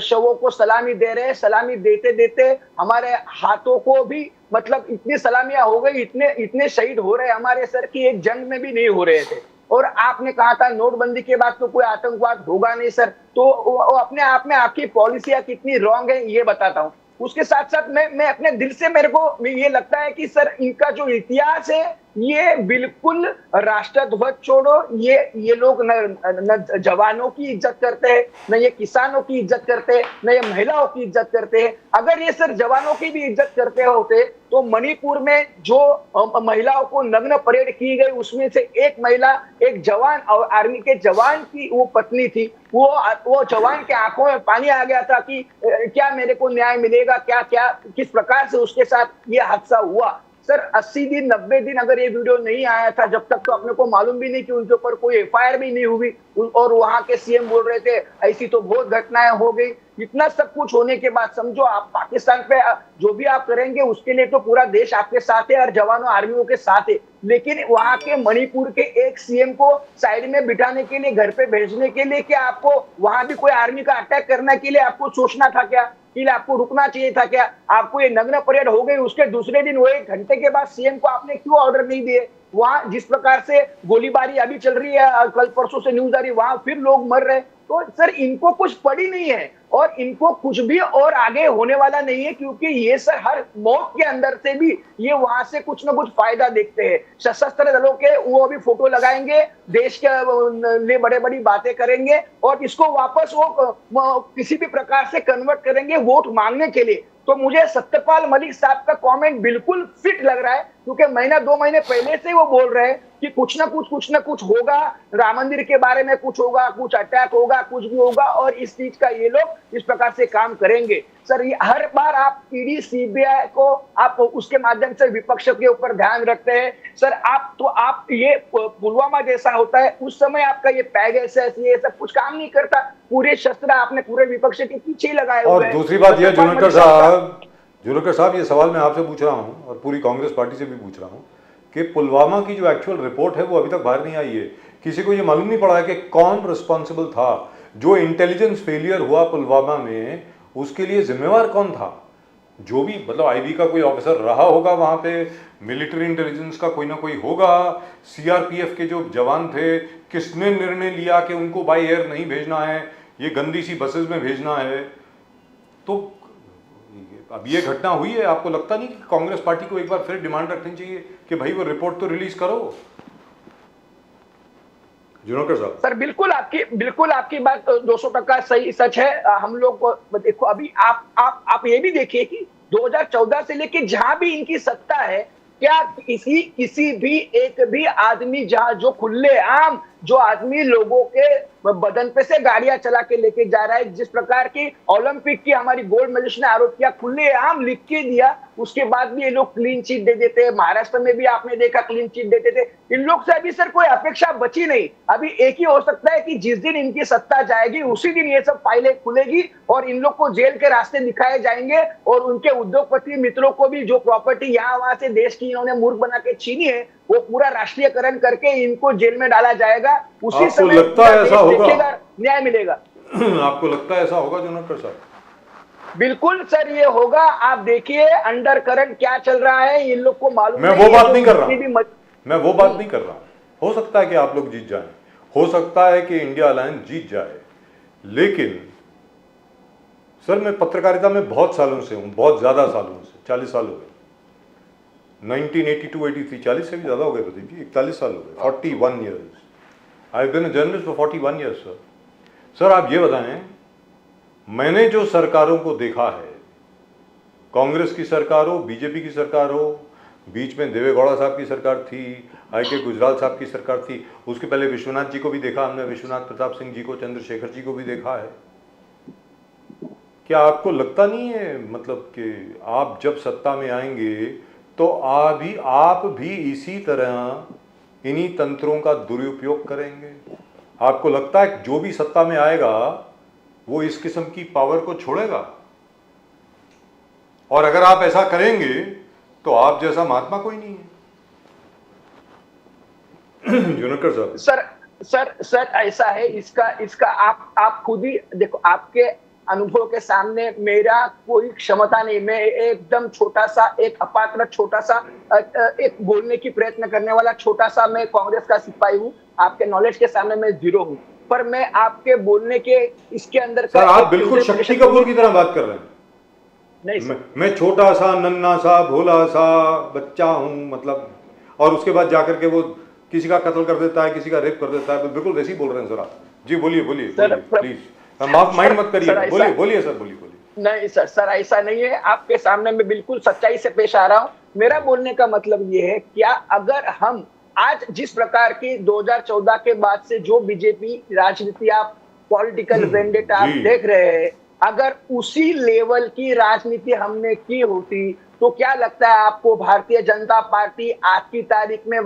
[SPEAKER 3] शवों को सलामी दे रहे हैं। सलामी देते देते हमारे हाथों को भी मतलब इतनी सलामियां हो गई, इतने शहीद हो रहे हमारे सर की एक जंग में भी नहीं हो रहे थे। और आपने कहा था नोटबंदी के बाद तो कोई आतंकवाद होगा नहीं सर, तो वो अपने आप में आपकी पॉलिसियां कितनी रॉन्ग है ये बताता हूँ। उसके साथ साथ मैं अपने दिल से मेरे को ये लगता है कि सर इनका जो इतिहास है ये बिल्कुल राष्ट्रध्वज छोड़ो, ये लोग न जवानों की इज्जत करते हैं, न ये किसानों की इज्जत करते हैं, न ये महिलाओं की इज्जत करते हैं। अगर ये सर जवानों की भी इज्जत करते होते तो मणिपुर में जो महिलाओं को नग्न परेड की गई उसमें से एक महिला, एक जवान और आर्मी के जवान की वो पत्नी थी, वो जवान के आंखों में पानी आ गया था कि क्या मेरे को न्याय मिलेगा, क्या क्या किस प्रकार से उसके साथ ये हादसा हुआ। सर 80 दिन 90 दिन अगर ये वीडियो नहीं आया था जब तक तो अपने को मालूम भी नहीं कि उनके ऊपर कोई एफआईआर भी नहीं हुई, और वहां के सीएम बोल रहे थे ऐसी तो बहुत घटनाएं हो गई। इतना सब कुछ होने के बाद समझो आप पाकिस्तान पे जो भी आप करेंगे उसके लिए तो पूरा देश आपके साथ है और जवानों आर्मियों के साथ है, लेकिन वहां के मणिपुर के एक सीएम को साइड में बिठाने के लिए, घर पे भेजने के लिए, क्या आपको वहां भी कोई आर्मी का अटैक करने के लिए आपको सोचना था क्या? कि आपको रुकना चाहिए था क्या? आपको ये नग्न परेड हो गई उसके दूसरे दिन वो 1 घंटे के बाद सीएम को आपने क्यों ऑर्डर नहीं दिए? वहां जिस प्रकार से गोलीबारी अभी चल रही है, कल परसों से न्यूज आ रही है, वहां फिर लोग मर रहे। तो सर इनको कुछ पड़ी नहीं है और इनको कुछ भी और आगे होने वाला नहीं है, क्योंकि ये सर हर मौत के अंदर से भी ये वहां से कुछ ना कुछ फायदा देखते हैं। सशस्त्र दलों के वो अभी फोटो लगाएंगे, देश के लिए बड़े बड़ी बातें करेंगे और इसको वापस वो किसी भी प्रकार से कन्वर्ट करेंगे वोट मांगने के लिए। तो मुझे सत्यपाल मलिक साहब का कमेंट बिल्कुल फिट लग रहा है, क्योंकि महीना 2 महीने पहले से वो बोल रहे हैं कि कुछ ना कुछ होगा, राम मंदिर के बारे में कुछ होगा, कुछ अटैक होगा, कुछ भी होगा और इस चीज का ये लोग इस प्रकार से काम करेंगे। सर ये हर बार आप ईडी सीबीआई को आप उसके माध्यम से विपक्ष के ऊपर ध्यान रखते हैं। सर आप ये पुलवामा जैसा होता है उस समय आपका ये पैगासस ये सब कुछ काम नहीं करता, पूरे शस्त्र आपने पूरे विपक्ष के पीछे लगाए हुए हैं।
[SPEAKER 1] और दूसरी बात यह जुनेकर साहब ये सवाल मैं आपसे पूछ रहा हूँ और पूरी कांग्रेस पार्टी से भी पूछ रहा हूँ कि पुलवामा की जो एक्चुअल रिपोर्ट है वो अभी तक बाहर नहीं आई है। किसी को ये मालूम नहीं पड़ा है कि कौन रिस्पॉन्सिबल था, जो इंटेलिजेंस फेलियर हुआ पुलवामा में उसके लिए जिम्मेवार कौन था। जो भी मतलब आईबी का कोई ऑफिसर रहा होगा वहाँ पे, मिलिट्री इंटेलिजेंस का कोई ना कोई होगा, सीआरपीएफ के जो जवान थे, किसने निर्णय लिया कि उनको बाय एयर नहीं भेजना है, ये गंदी सी बसेस में भेजना है। तो अब ये घटना हुई है, आपको लगता नहीं कि कांग्रेस पार्टी को एक बार फिर डिमांड रखनी चाहिए कि भाई वो रिपोर्ट तो रिलीज करो? जुनेकर साहब।
[SPEAKER 3] सर बिल्कुल आपकी बात 200% सही सच है। हम लोग को देखो अभी आप ये भी देखिए कि 2014 से लेके जहां भी इनकी सत्ता है, क्या किसी भी एक भी आदमी जहां जो खुले आम जो आदमी लोगों के बदन पे से गाड़ियां चला के लेके जा रहा है, जिस प्रकार की ओलंपिक की हमारी गोल्ड मेडलिस्ट ने आरोप किया, खुलेआम लिख के दिया, उसके बाद भी ये लोग क्लीन चिट दे देते हैं। महाराष्ट्र में भी आपने देखा क्लीन चिट देते थे। इन लोग से अभी सर कोई अपेक्षा बची नहीं। अभी एक ही हो सकता है कि जिस दिन इनकी सत्ता जाएगी उसी दिन ये सब फाइलें खुलेगी और इन लोग को जेल के रास्ते दिखाए जाएंगे और उनके उद्योगपति मित्रों को भी जो प्रॉपर्टी यहाँ वहां से देश की इन्होंने मूर्ख बना के छीनी है, वो पूरा राष्ट्रीयकरण करके इनको जेल में डाला जाएगा। उसी समय
[SPEAKER 1] लगता है ऐसा होगा?
[SPEAKER 3] न्याय मिलेगा।
[SPEAKER 1] आपको लगता है ऐसा होगा जोनाकर साहब?
[SPEAKER 3] बिल्कुल सर, ये होगा। आप देखिए अंडर करंट क्या चल रहा है, इन लोग को मालूम
[SPEAKER 1] मैं वो बात नहीं कर रहा, मैं वो बात नहीं कर रहा। हो सकता है कि आप लोग जीत जाएं, हो सकता है कि इंडिया अलायंस जीत जाए, लेकिन सर मैं पत्रकारिता में बहुत सालों से हूं, बहुत ज्यादा सालों से, 40 साल हो गए। 1982-83, 40 से भी ज्यादा हो गए प्रदीप जी, 41 साल हो गए, 41 years. I have been a journalist for 41 years sir. Sir आप ये बताएं, मैंने जो सरकारों को देखा है, कांग्रेस की सरकार हो, बीजेपी की सरकार हो, बीच में देवेगौड़ा साहब की सरकार थी, आई.के. गुजराल साहब की सरकार थी, उसके पहले विश्वनाथ जी को भी देखा हमने, विश्वनाथ प्रताप सिंह जी को, चंद्रशेखर जी को भी देखा है। क्या आपको लगता नहीं है मतलब कि आप जब सत्ता में आएंगे तो आप भी इसी तरह इन्हीं तंत्रों का दुरुपयोग करेंगे? आपको लगता है जो भी सत्ता में आएगा वो इस किस्म की पावर को छोड़ेगा? और अगर आप ऐसा करेंगे तो आप जैसा महात्मा कोई नहीं है। जोनाकर साहब।
[SPEAKER 3] सर ऐसा है, इसका आप खुद ही देखो। आपके अनुभव के सामने मेरा कोई क्षमता नहीं। मैं एकदम छोटा सा, एक अपात्र, छोटा सा, एक बोलने की प्रयत्न करने वाला छोटा सा मैं कांग्रेस का सिपाही हूँ। आपके नॉलेज के सामने मैं जीरो हूँ, पर मैं आपके बोलने के इसके अंदर
[SPEAKER 1] सर आप बिल्कुल शक्ति कपूर की तरह बात कर रहे हैं।
[SPEAKER 3] नहीं
[SPEAKER 1] मैं छोटा सा, नन्ना सा, भोला सा बच्चा हूँ मतलब, और उसके बाद जाकर के वो किसी का कत्ल कर देता है, किसी का रेप कर देता है। बिल्कुल वैसे ही बोल रहे हैं सर आप। जी बोलिए प्लीज, माइंड मत करिए, बोलिए सर, बोलिए।
[SPEAKER 3] नहीं सर ऐसा नहीं है। आपके सामने मैं बिल्कुल सच्चाई से पेश आ रहा हूँ। मेरा बोलने का मतलब ये है, क्या अगर हम आज जिस प्रकार की 2014 के बाद से जो बीजेपी राजनीति, आप पॉलिटिकल वेंडेटा आप देख रहे हैं, अगर उसी लेवल की राजनीति हमने की होती तो क्या लगता है आपको भारतीय जनता पार्टी आज की तारीख में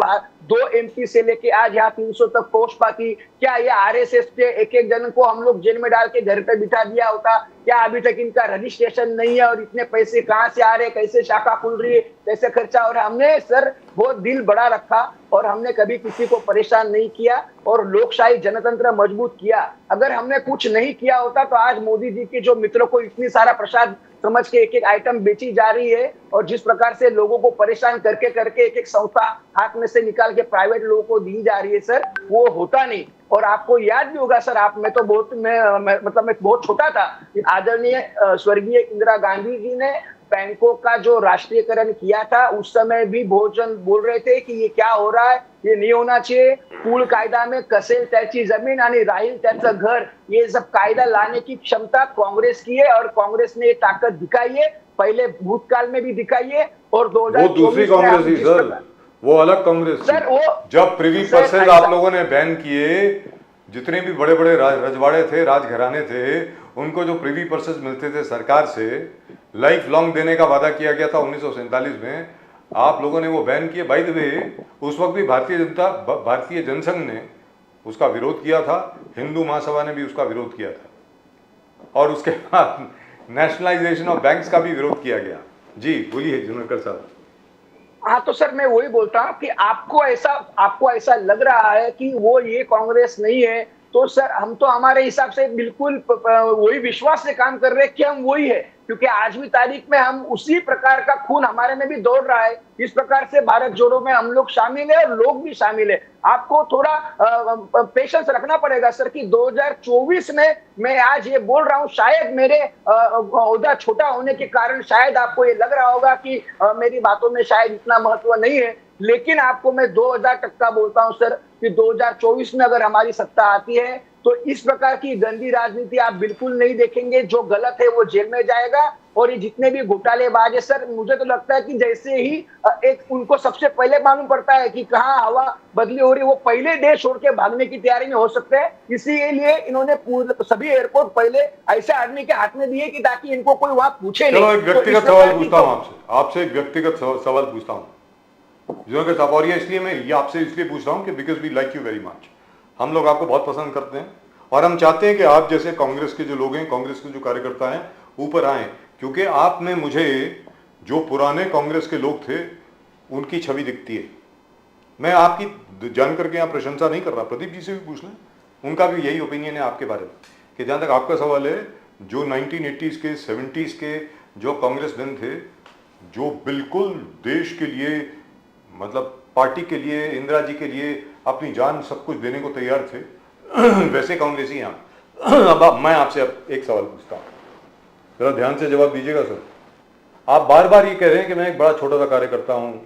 [SPEAKER 3] 2 MP से लेके आज यहाँ 300 तक पहुंच पाती? क्या ये RSS के एक जन को हम लोग जेल में डाल के घर पे बिठा दिया होता? क्या अभी तक इनका रजिस्ट्रेशन नहीं है और इतने पैसे कहाँ से आ रहे, कैसे शाखा खुल रही है, कैसे खर्चा हो रहा है? हमने सर बहुत दिल बड़ा रखा और हमने कभी किसी को परेशान नहीं किया और लोकशाही जनतंत्र मजबूत किया। अगर हमने कुछ नहीं किया होता तो आज मोदी जी के जो मित्रों को इतनी सारा प्रसाद समझ के एक आइटम बेची जा रही है और जिस प्रकार से लोगों को परेशान करके करके एक संस्था हाथ में से निकाल के प्राइवेट लोगों को दी जा रही है सर, वो होता नहीं। और आपको याद भी होगा सर, मैं बहुत छोटा था, आदरणीय स्वर्गीय इंदिरा गांधी जी ने बैंकों का जो राष्ट्रीयकरण किया था, उस समय भी बहुत जन बोल रहे थे कि ये क्या हो रहा है, ये नहीं होना चाहिए। कुल कायदा में कसेल त्याची जमीन आणि राहील त्याचं घर, ये सब कायदा लाने की क्षमता कांग्रेस की है और कांग्रेस ने ये ताकत दिखाई है, पहले भूतकाल में भी दिखाई है। और 2024
[SPEAKER 1] वो दूसरी कांग्रेस थी सर, वो अलग कांग्रेस सर। वो जब प्रिवी पर्सेज आप लोगों ने बैन किए, जितने भी बड़े बड़े रजवाड़े थे, राजघराने थे, उनको जो प्रिवी पर्सेज मिलते थे सरकार से, लाइफ लॉन्ग देने का वादा किया गया था 1947 में, आप लोगों ने वो बैन किए। बाय द वे उस वक्त भी भारतीय जनसंघ ने उसका विरोध किया था, हिंदू महासभा ने भी उसका विरोध किया था और उसके बाद नेशनलाइजेशन ऑफ बैंक्स का भी विरोध किया गया। जी बोलिए जोनाकर साहब।
[SPEAKER 3] हाँ तो सर मैं वही बोलता हूँ कि आपको ऐसा लग रहा है कि वो ये कांग्रेस नहीं है, तो सर हम तो हमारे हिसाब से बिल्कुल वही विश्वास से काम कर रहे हैं कि हम वही है, क्योंकि आज भी तारीख में हम उसी प्रकार का खून हमारे में भी दौड़ रहा है। इस प्रकार से भारत जोड़ो में हम लोग शामिल है और लोग भी शामिल है। आपको थोड़ा पेशेंस रखना पड़ेगा सर कि 2024 में मैं आज ये बोल रहा हूँ, शायद मेरे ओहदा छोटा होने के कारण शायद आपको ये लग रहा होगा कि मेरी बातों में शायद इतना महत्व नहीं है, लेकिन आपको मैं 2000% बोलता हूं सर कि 2024 में अगर हमारी सत्ता आती है तो इस प्रकार की गंदी राजनीति आप बिल्कुल नहीं देखेंगे। जो गलत है वो जेल में जाएगा और ये जितने भी घोटालेबाज है सर, मुझे तो लगता है कि जैसे ही एक उनको सबसे पहले मालूम पड़ता है कि कहाँ हवा बदली हो रही है, वो पहले देश छोड़ के भागने की तैयारी में हो सकते हैं। इसीलिए इन्होंने सभी एयरपोर्ट पहले ऐसे आदमी के हाथ में दिए कि ताकि इनको कोई वहां पूछे नहीं।
[SPEAKER 1] चलो एक व्यक्तिगत सवाल पूछता हूँ आपसे एक व्यक्तिगत सवाल पूछता हूँ जिन्होंने साहब, और ये इसलिए मैं ये आपसे इसलिए पूछ रहा हूँ कि because we like you very much, हम लोग आपको बहुत पसंद करते हैं और हम चाहते हैं कि आप जैसे कांग्रेस के जो लोग हैं, कांग्रेस के जो कार्यकर्ता हैं ऊपर आए, क्योंकि आप में मुझे जो पुराने कांग्रेस के लोग थे उनकी छवि दिखती है। मैं आपकी जान करके यहाँ प्रशंसा नहीं कर रहा, प्रदीप जी से भी पूछ लें, उनका भी यही ओपिनियन है आपके बारे में कि जहाँ तक आपका सवाल है, जो 1980s के 70s के जो कांग्रेसमैन थे जो बिल्कुल देश के लिए, मतलब पार्टी के लिए, इंदिरा जी के लिए अपनी जान सब कुछ देने को तैयार थे, वैसे कांग्रेसी हैं आप। अब मैं आपसे अब एक सवाल पूछता हूँ, जरा ध्यान से जवाब दीजिएगा सर। आप बार बार ये कह रहे हैं कि मैं एक बड़ा छोटा सा कार्यकर्ता हूँ,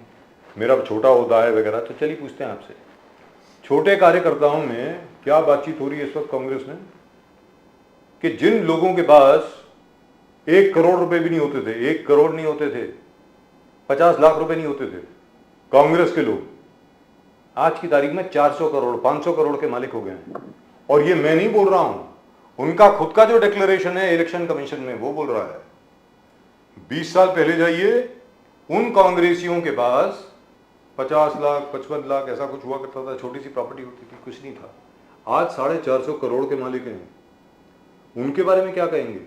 [SPEAKER 1] मेरा छोटा होता है वगैरह, तो चलिए पूछते हैं आपसे, छोटे कार्यकर्ताओं में क्या बातचीत हो रही है इस वक्त कांग्रेस में कि जिन लोगों के पास 1 करोड़ रुपए भी नहीं होते थे, 1 करोड़ नहीं होते थे, 50 लाख रुपए नहीं होते थे, कांग्रेस के लोग आज की तारीख में 400 करोड़ 500 करोड़ के मालिक हो गए हैं। और ये मैं नहीं बोल रहा हूं, उनका खुद का जो डिक्लेरेशन है इलेक्शन कमीशन में वो बोल रहा है। 20 साल पहले जाइए, उन कांग्रेसियों के पास 50 लाख 55 लाख ऐसा कुछ हुआ करता था, छोटी सी प्रॉपर्टी होती थी, कुछ नहीं था। आज 450 करोड़ के मालिक हैं, उनके बारे में क्या कहेंगे?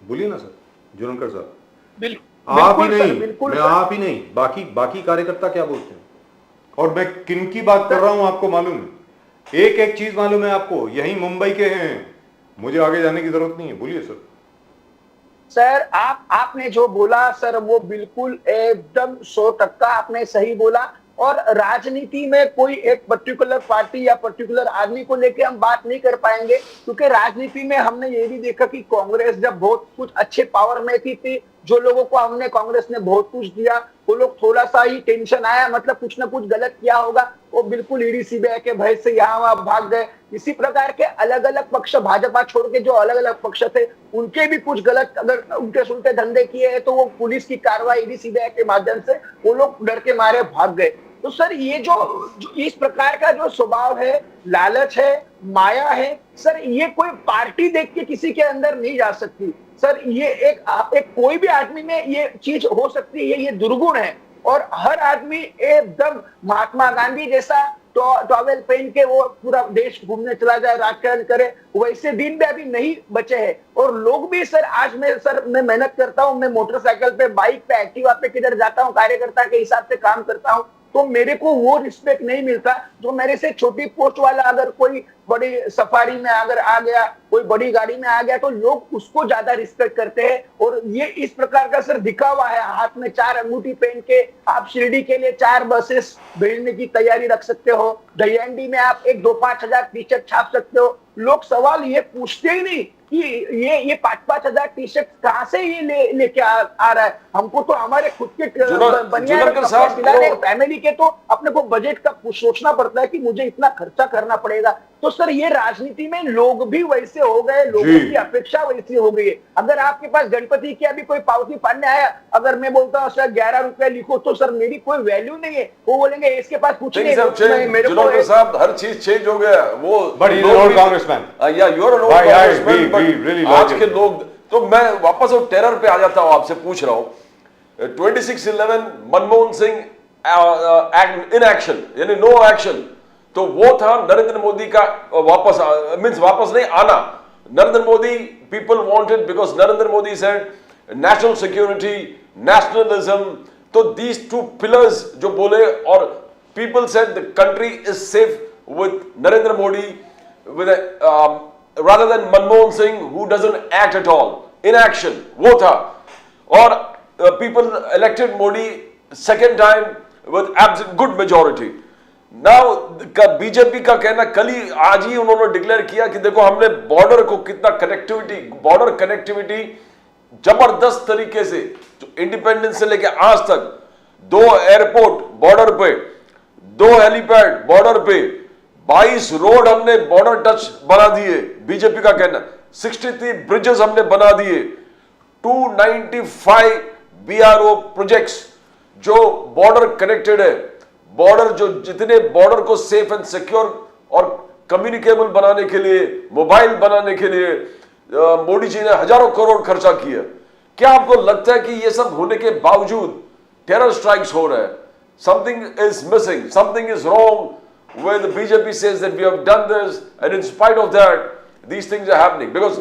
[SPEAKER 1] बोलिए ना सर जुनकर साहब। आप ही नहीं, मैं आप ही नहीं, बाकी कार्यकर्ता क्या बोलते हैं? और मैं किन की बात कर रहा हूं आपको मालूम है, एक एक चीज मालूम है आपको, यही मुंबई के हैं, मुझे आगे जाने की जरूरत नहीं है। बोलिए सर।
[SPEAKER 3] सर आपने जो बोला सर वो बिल्कुल एकदम 100% आपने सही बोला। और राजनीति में कोई एक पर्टिकुलर पार्टी या पर्टिकुलर आदमी को लेके हम बात नहीं कर पाएंगे, क्योंकि राजनीति में हमने ये भी देखा कि कांग्रेस जब बहुत कुछ अच्छे पावर में थी, जो लोगों को हमने कांग्रेस ने बहुत कुछ दिया, वो लोग थोड़ा सा ही टेंशन आया, मतलब कुछ ना कुछ गलत किया होगा, वो बिल्कुल ईडी सीबीआई के भय से यहाँ वहां भाग गए। इसी प्रकार के अलग अलग पक्ष, भाजपा छोड़ के जो अलग अलग पक्ष थे, उनके भी कुछ गलत अगर उनके सुनते धंधे किए हैं तो वो पुलिस की कार्रवाई ईडी सीबीआई के माध्यम से वो लोग डर के मारे भाग गए। तो सर ये जो इस प्रकार का जो स्वभाव है, लालच है, माया है सर, ये कोई पार्टी देख के किसी के अंदर नहीं जा सकती सर। ये एक कोई भी आदमी में ये चीज हो सकती है, ये दुर्गुण है। और हर आदमी एकदम महात्मा गांधी जैसा टॉवेल पहन के वो पूरा देश घूमने चला जाए, राजकारण करे, वैसे दिन भी अभी नहीं बचे हैं। और लोग भी सर, आज मैं मेहनत करता हूँ, मैं मोटरसाइकिल पे, बाइक पे, एक्टिवा पे किधर जाता हूँ, कार्यकर्ता के हिसाब से काम करता हूँ, तो मेरे को वो रिस्पेक्ट नहीं मिलता जो मेरे से छोटी पोस्ट वाला अगर कोई बड़ी सफारी में अगर आ गया, कोई बड़ी गाड़ी में आ गया, तो लोग उसको ज्यादा रिस्पेक्ट करते हैं। और ये इस प्रकार का सर दिखावा है, हाथ में 4 अंगूठी पहन के आप शिरडी के लिए 4 बसेस भेजने की तैयारी रख सकते हो, दहीहंडी में आप 1-2-5 हजार टी शर्ट छाप सकते हो। लोग सवाल ये पूछते ही नहीं कि ये 5-5 हजार टी शर्ट कहाँ से ये लेके आ रहा है। हमको तो हमारे खुद के बनियान फैमिली के तो अपने को बजट का सोचना पड़ता है कि मुझे इतना खर्चा करना पड़ेगा। तो सर ये राजनीति में लोग भी वैसे हो गए, लोगों की अपेक्षा वैसी हो गई है। अगर आपके पास गणपति की अभी कोई पावती पढ़ने आया, अगर मैं बोलता हूँ सर 11 रुपए लिखो, तो सर मेरी कोई वैल्यू नहीं है। वो बोलेंगे इसके पास कुछ नहीं है।
[SPEAKER 2] मेरे को साहब हर चीज चेंज हो गया वो, आज के लोग। तो मैं वापस वो टेरर पे आ जाता हूं, आपसे पूछ रहा हूं 26/11 मनमोहन सिंह इन एक्शन यानी नो एक्शन, तो वो था नरेंद्र मोदी का वापस मींस वापस नहीं आना। Narendra Modi people wanted because Narendra Modi said national security, nationalism, तो दीज 2 पिलर्स जो बोले, और people said the country is safe with Narendra Modi with rather than Manmohan Singh who doesn't act at all, inaction, वो था। और people elected Modi second time with absolute good majority. Now BJP का कहना, कल ही आज ही उन्होंने डिक्लेयर किया कि देखो हमने बॉर्डर को कितना बॉर्डर कनेक्टिविटी जबरदस्त तरीके से, जो इंडिपेंडेंस से लेके आज तक 2 एयरपोर्ट बॉर्डर पे, 2 हेलीपैड बॉर्डर पे, 22 रोड हमने बॉर्डर टच बना दिए। बीजेपी का कहना 63 ब्रिजेस हमने बना दिए, 295 BRO प्रोजेक्ट्स जो बॉर्डर कनेक्टेड है, बॉर्डर जो जितने बॉर्डर को सेफ एंड सिक्योर और कम्युनिकेबल बनाने के लिए, मोबाइल बनाने के लिए मोदी जी ने हजारों करोड़ खर्चा किया। क्या आपको लगता है कि ये सब होने के बावजूद टेरर स्ट्राइक्स हो रहे हैं? Something is missing, something is wrong where the BJP says that we have done this and in spite of that these things are happening, because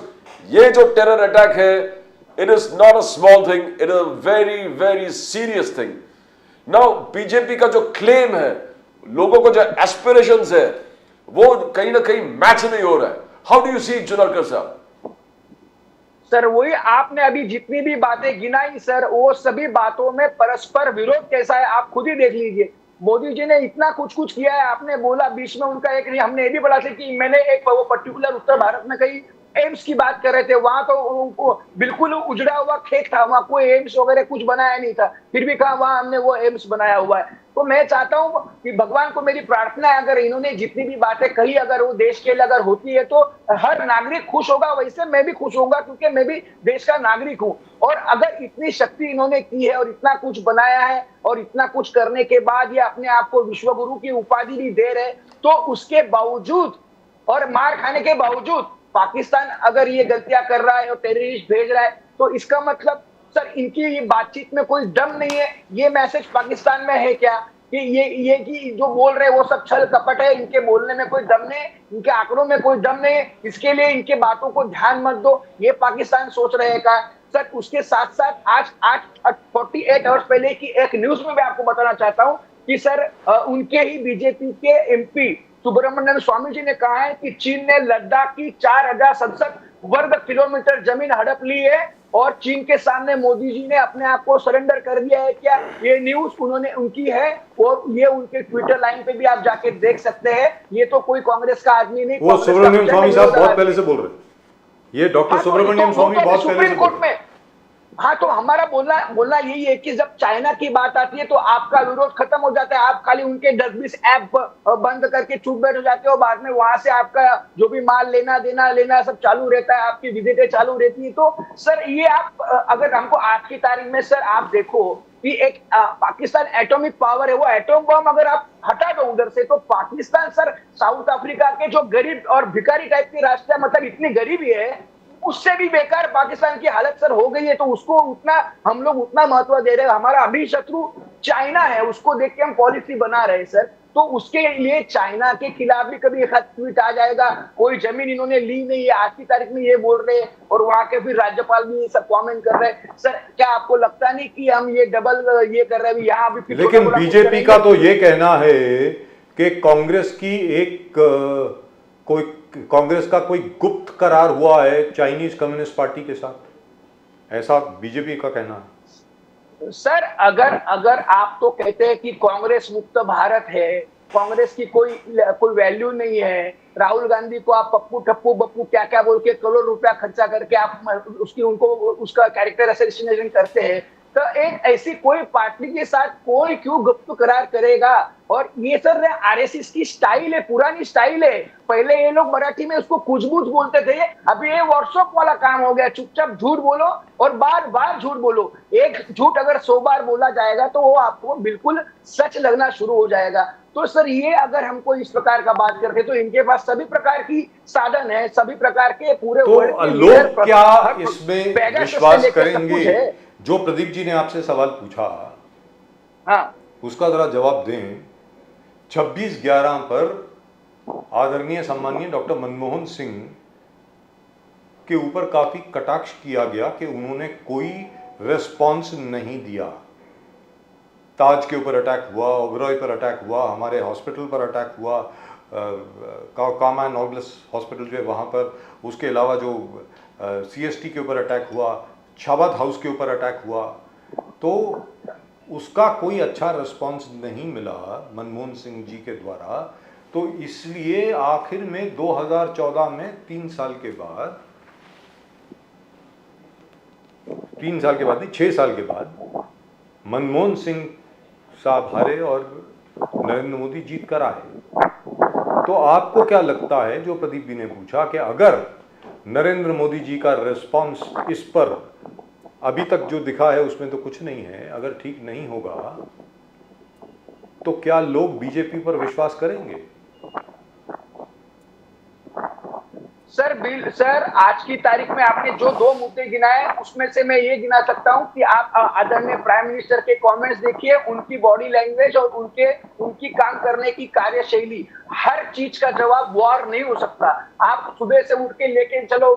[SPEAKER 2] ये जो टेरर अटैक है, it is not a small thing, it is a very very serious thing. Now BJP का जो claim है, लोगों को जो aspirations है, वो कहीं ना कहीं मैच नहीं हो रहा है। हाउ डू यू सी जुनालकर साहब?
[SPEAKER 3] सर वही आपने अभी जितनी भी बातें गिनाई सर, वो सभी बातों में परस्पर विरोध कैसा है आप खुद ही देख लीजिए। मोदी जी ने इतना कुछ किया है, आपने बोला बीच में उनका एक नहीं, हमने ये भी बोला था कि मैंने एक वो पर्टिकुलर उत्तर भारत में कहीं एम्स की बात कर रहे थे, वहां तो बिल्कुल उजड़ा हुआ खेत था, वहां कोई एम्स वगैरह कुछ बनाया नहीं था, फिर भी कहा वहां हमने वो एम्स बनाया हुआ है। तो मैं चाहता हूं कि भगवान को मेरी प्रार्थना है, अगर इन्होंने जितनी भी बातें कही अगर वो देश के लिए अगर होती है तो हर नागरिक खुश होगा, वैसे मैं भी खुश होगा क्योंकि मैं भी देश का नागरिक हूं। और अगर इतनी शक्ति इन्होंने की है और इतना कुछ बनाया है और इतना कुछ करने के बाद ये अपने आप को विश्वगुरु की उपाधि भी दे रहे, तो उसके बावजूद और मार खाने के बावजूद पाकिस्तान अगर ये गलतियां कर रहा है और टेररिस्ट भेज रहा है, तो इसका मतलब सर इनकी ये बातचीत में कोई दम नहीं है। ये मैसेज पाकिस्तान में है क्या कि ये कि जो बोल रहे हैं वो सब छल कपट है, इनके बोलने में कोई दम नहीं, इनके आंकड़ों में कोई दम नहीं है, इसके लिए इनके बातों को ध्यान मत दो, ये पाकिस्तान सोच रहे हैं का सर। उसके साथ साथ आज 48 आवर्स पहले की एक न्यूज में मैं आपको बताना चाहता हूँ कि सर उनके ही बीजेपी के एमपी सुब्रमण्यम स्वामी जी ने कहा है कि चीन ने लद्दाख की 4067 वर्ग किलोमीटर जमीन हड़प ली है और चीन के सामने मोदी जी ने अपने आप को सरेंडर कर दिया है। क्या ये न्यूज उन्होंने उनकी है और ये उनके ट्विटर लाइन पे भी आप जाके देख सकते हैं। ये तो कोई कांग्रेस का आदमी नहीं,
[SPEAKER 1] वो सुब्रमण्यम स्वामी साहब बहुत पहले से बोल रहे हैं, ये डॉक्टर सुब्रमण्यम स्वामी बहुत पहले से बोल रहे हैं।
[SPEAKER 3] हाँ, तो हमारा बोलना यही है कि जब चाइना की बात आती है तो आपका विरोध खत्म हो जाता है, आप खाली उनके 10-20 ऐप बंद करके चुप बैठ जाते हो, बाद में वहां से आपका जो भी माल लेना सब चालू रहता है, आपकी विजिटें चालू रहती है। तो सर ये आप अगर हमको आज की तारीख में सर आप देखो कि एक पाकिस्तान एटॉमिक पावर है, वो एटॉम बम अगर आप हटा दो उधर से, तो पाकिस्तान सर साउथ अफ्रीका के जो गरीब और भिखारी टाइप के राष्ट्र है, मतलब इतनी गरीबी है, उससे भी बेकार पाकिस्तान की हालत सर हो गई है। तो उसको हम लोग उतना महत्व दे रहे हैं। हमारा अभी शत्रु चाइना है, उसको देख के हम पॉलिसी बना रहे हैं सर। तो उसके लिए चाइना के खिलाफ भी कभी एक ट्वीट आ जाएगा, कोई जमीन इन्होंने ली नहीं है, आज की तारीख में ये बोल रहे हैं, और वहां के फिर राज्यपाल भी सब कमेंट कर रहे हैं। सर क्या आपको लगता नहीं कि हम ये डबल ये कर रहे हैं यहाँ भी?
[SPEAKER 1] लेकिन बीजेपी का तो ये कहना है कि कांग्रेस का कोई गुप्त करार हुआ है चाइनीज कम्युनिस्ट पार्टी के साथ, ऐसा बीजेपी का कहना है।
[SPEAKER 3] सर अगर आप तो कहते हैं कि कांग्रेस मुक्त भारत है, कांग्रेस की कोई वैल्यू नहीं है, राहुल गांधी को आप पप्पू टप्पू बप्पू क्या क्या बोल के करोड़ रुपया खर्चा करके आप उसका कैरेक्टर असैसिनेशन करते हैं, तो एक ऐसी कोई पार्टी के साथ कोई क्यों गुप्त करार करेगा? और ये सर आरएसएस की स्टाइल है, पुरानी स्टाइल है। पहले ये लोग मराठी में उसको कुछ-बुछ बोलते थे, अभी ये व्हाट्सएप वाला काम हो गया, चुपचाप झूठ बोलो और बार-बार झूठ बोलो। एक झूठ अगर 100 बार बोला जाएगा तो वो आपको बिल्कुल सच लगना शुरू हो जाएगा। तो सर ये अगर हमको इस प्रकार का बात करते तो इनके पास सभी प्रकार की साधन है, सभी प्रकार के पूरे
[SPEAKER 1] तो लोग क्या इसमें विश्वास करेंगे? जो प्रदीप जी ने आपसे सवाल पूछा,
[SPEAKER 3] हाँ,
[SPEAKER 1] उसका जरा जवाब दें। 26/11 पर आदरणीय सम्माननीय डॉक्टर मनमोहन सिंह के ऊपर काफी कटाक्ष किया गया कि उन्होंने कोई रेस्पॉन्स नहीं दिया। ताज के ऊपर अटैक हुआ, ओबरॉय पर अटैक हुआ, हमारे हॉस्पिटल पर अटैक हुआ, कामा नॉबलस हॉस्पिटल जो है वहाँ पर, उसके अलावा जो CST के ऊपर अटैक हुआ, छाबाद हाउस के ऊपर अटैक हुआ, तो उसका कोई अच्छा रिस्पांस नहीं मिला मनमोहन सिंह जी के द्वारा। तो इसलिए आखिर में 2014 में 3 साल के बाद नहीं, 6 साल के बाद मनमोहन सिंह साहब हारे और नरेंद्र मोदी जीत कर आए। तो आपको क्या लगता है, जो प्रदीप जी ने पूछा, कि अगर नरेंद्र मोदी जी का रिस्पांस इस पर अभी तक जो दिखा है उसमें तो कुछ नहीं है। अगर ठीक नहीं होगा तो क्या लोग बीजेपी पर विश्वास करेंगे?
[SPEAKER 3] सर आज की तारीख में आपने जो 2 मुद्दे गिनाए उसमें से मैं ये गिना सकता हूं कि आप आदरणीय प्राइम मिनिस्टर के कमेंट्स देखिए, उनकी बॉडी लैंग्वेज और उनकी काम करने की कार्यशैली, हर चीज का जवाब वॉर नहीं हो सकता। आप सुबह से उठ के लेके चलो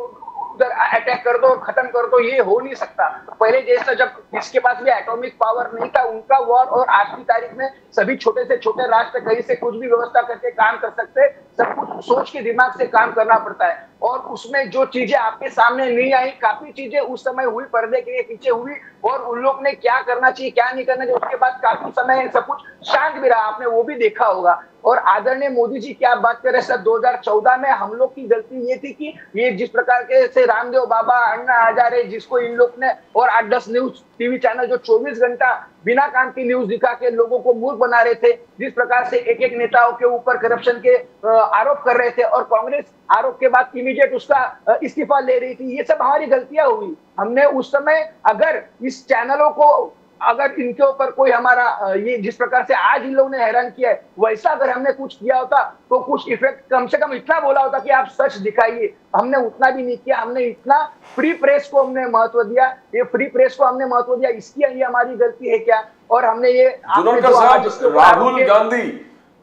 [SPEAKER 3] उधर अटैक कर दो, खत्म कर दो, ये हो नहीं सकता। पहले जैसा जब जिसके पास भी एटॉमिक पावर नहीं था उनका वॉर, और आज की तारीख में सभी छोटे से छोटे राष्ट्र कहीं से कुछ भी व्यवस्था करके काम कर सकते, सब कुछ सोच के दिमाग से काम करना पड़ता है। और उसमें जो चीजें आपके सामने नहीं आई, काफी चीजें उस समय हुई, पर्दे के पीछे हुई, और उन लोग ने क्या करना चाहिए क्या नहीं करना चाहिए उसके बाद काफी समय सब कुछ शांत भी रहा, आपने वो भी देखा होगा। और आदरणीय मोदी जी की आप बात करें सर, 2014 में हम लोग की गलती ये थी कि ये जिस प्रकार के से रामदेव बाबा, अन्ना हजारे, जिसको इन लोग ने, और 8-10 न्यूज टीवी चैनल जो 24 घंटा बिना काम की न्यूज दिखा के लोगों को मूर्ख बना रहे थे, जिस प्रकार से एक एक नेताओं के ऊपर करप्शन के आरोप कर रहे थे, और कांग्रेस आरोप के बाद इमीडिएट उसका इस्तीफा ले रही थी, ये सब हमारी गलतियां हुई। हमने उस समय अगर इस चैनलों को, अगर इनके ऊपर कोई हमारा ये जिस प्रकार से आज इन लोगों ने हैरान किया है, वैसा अगर हमने कुछ किया होता तो कुछ इफेक्ट, कम से कम इतना बोला होता कि आप सच दिखाइए, हमने उतना भी नहीं किया। हमने इतना फ्री प्रेस को हमने महत्व दिया, ये फ्री प्रेस को हमने महत्व दिया, इसकी ये हमारी गलती है क्या? और हमने ये
[SPEAKER 2] जुनरकर साहब,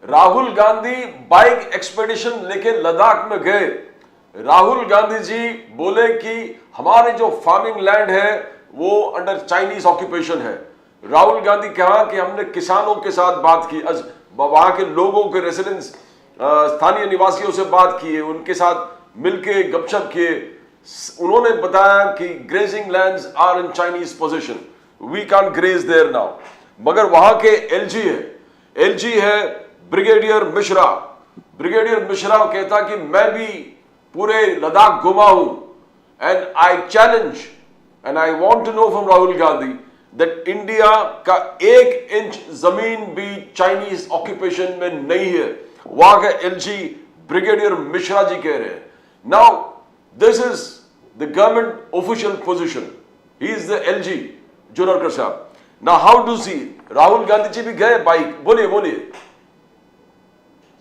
[SPEAKER 2] राहुल गांधी बाइक एक्सपेडिशन लेके लद्दाख में गए। राहुल गांधी जी बोले कि हमारे जो फार्मिंग लैंड है वो अंडर चाइनीज ऑक्यूपेशन है। राहुल गांधी कहा कि हमने किसानों के साथ बात की, वहां के लोगों के रेसिडेंट्स, स्थानीय निवासियों से बात की, उनके साथ मिलके गपशप किए। उन्होंने बताया कि grazing lands are in Chinese position, we can graze there now. मगर वहां के एलजी है ब्रिगेडियर मिश्रा। ब्रिगेडियर मिश्रा कहता कि मैं भी पूरे लद्दाख घुमा हूं, and I challenge and I want to know from Rahul Gandhi that India का 1 इंच जमीन भी चाइनीज ऑक्यूपेशन में नहीं है। वहां का एलजी ब्रिगेडियर मिश्रा जी कह रहे हैं। Now this is the government official position, he is the LG Junarkar साहब। Now how do see, Rahul Gandhi ji भी गए बाइक, बोलिए।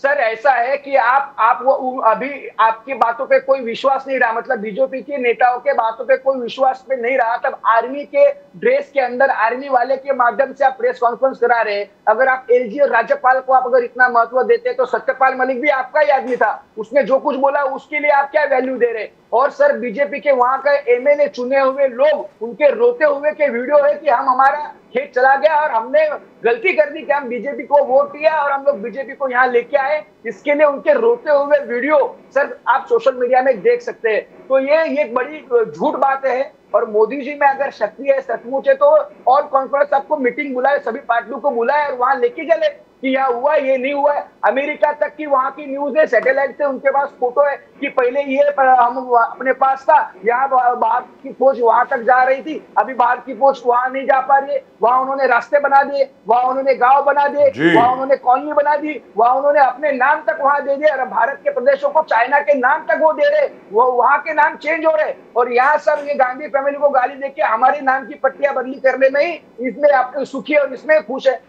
[SPEAKER 3] सर ऐसा है कि आप वो अभी आपकी बातों पे कोई विश्वास नहीं रहा, मतलब बीजेपी के नेताओं के बातों पे कोई विश्वास पे नहीं रहा, तब आर्मी के ड्रेस के अंदर आर्मी वाले के माध्यम से आप प्रेस कॉन्फ्रेंस करा रहे हैं। अगर आप एलजी और राज्यपाल को आप अगर इतना महत्व देते तो सत्यपाल मलिक भी आपका ही आदमी था, उसने जो कुछ बोला उसके लिए आप क्या वैल्यू दे रहे? और सर बीजेपी के वहां का एमएलए चुने हुए लोग, उनके रोते हुए के वीडियो है कि हमारा खेत चला गया और हमने गलती कर दी कि हम बीजेपी को वोट दिया और हम लोग बीजेपी को यहाँ लेके आए, इसके लिए उनके रोते हुए वीडियो सर आप सोशल मीडिया में देख सकते हैं। तो ये बड़ी झूठ बात है। और मोदी जी में अगर शक्ति है, सचमुच है, तो ऑल कॉन्फ्रेंस सबको मीटिंग बुलाए, सभी पार्टियों को बुलाए और वहां लेके चले कि यहाँ हुआ ये नहीं हुआ है। अमेरिका तक की वहां की न्यूज है, सैटेलाइट से उनके पास फोटो है कि पहले ये हम अपने पास था, यहाँ बाहर की फौज वहां तक जा रही थी, अभी बाहर की फौज वहां नहीं जा पा रही है। वहां उन्होंने रास्ते बना दिए, वहां उन्होंने गांव बना दिए, वहां उन्होंने कॉलोनी बना दी, वहां उन्होंने अपने नाम तक वहां दे दिए, और भारत के प्रदेशों को चाइना के नाम तक वो दे रहे, वो वहां के नाम चेंज हो रहे। और यहाँ सब ये गांधी फैमिली को गाली देके हमारे नाम की पट्टियां बदली करने में ही इसमें आप सुखी और इसमें खुश है।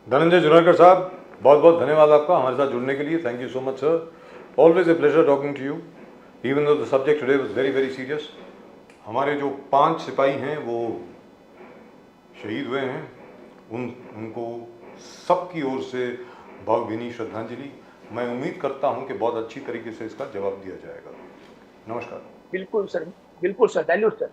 [SPEAKER 1] धनंजय जुनेरकर साहब, बहुत बहुत धन्यवाद आपका हमारे साथ जुड़ने के लिए। Thank you so much sir, always a pleasure talking to you, even though the subject today was very very serious. हमारे जो 5 सिपाही हैं वो शहीद हुए हैं, उनको सबकी ओर से भावभीनी श्रद्धांजलि। मैं उम्मीद करता हूं कि बहुत अच्छी तरीके से इसका जवाब दिया जाएगा। नमस्कार।
[SPEAKER 3] बिल्कुल सर, बिल्कुल सर, सैल्यूट सर।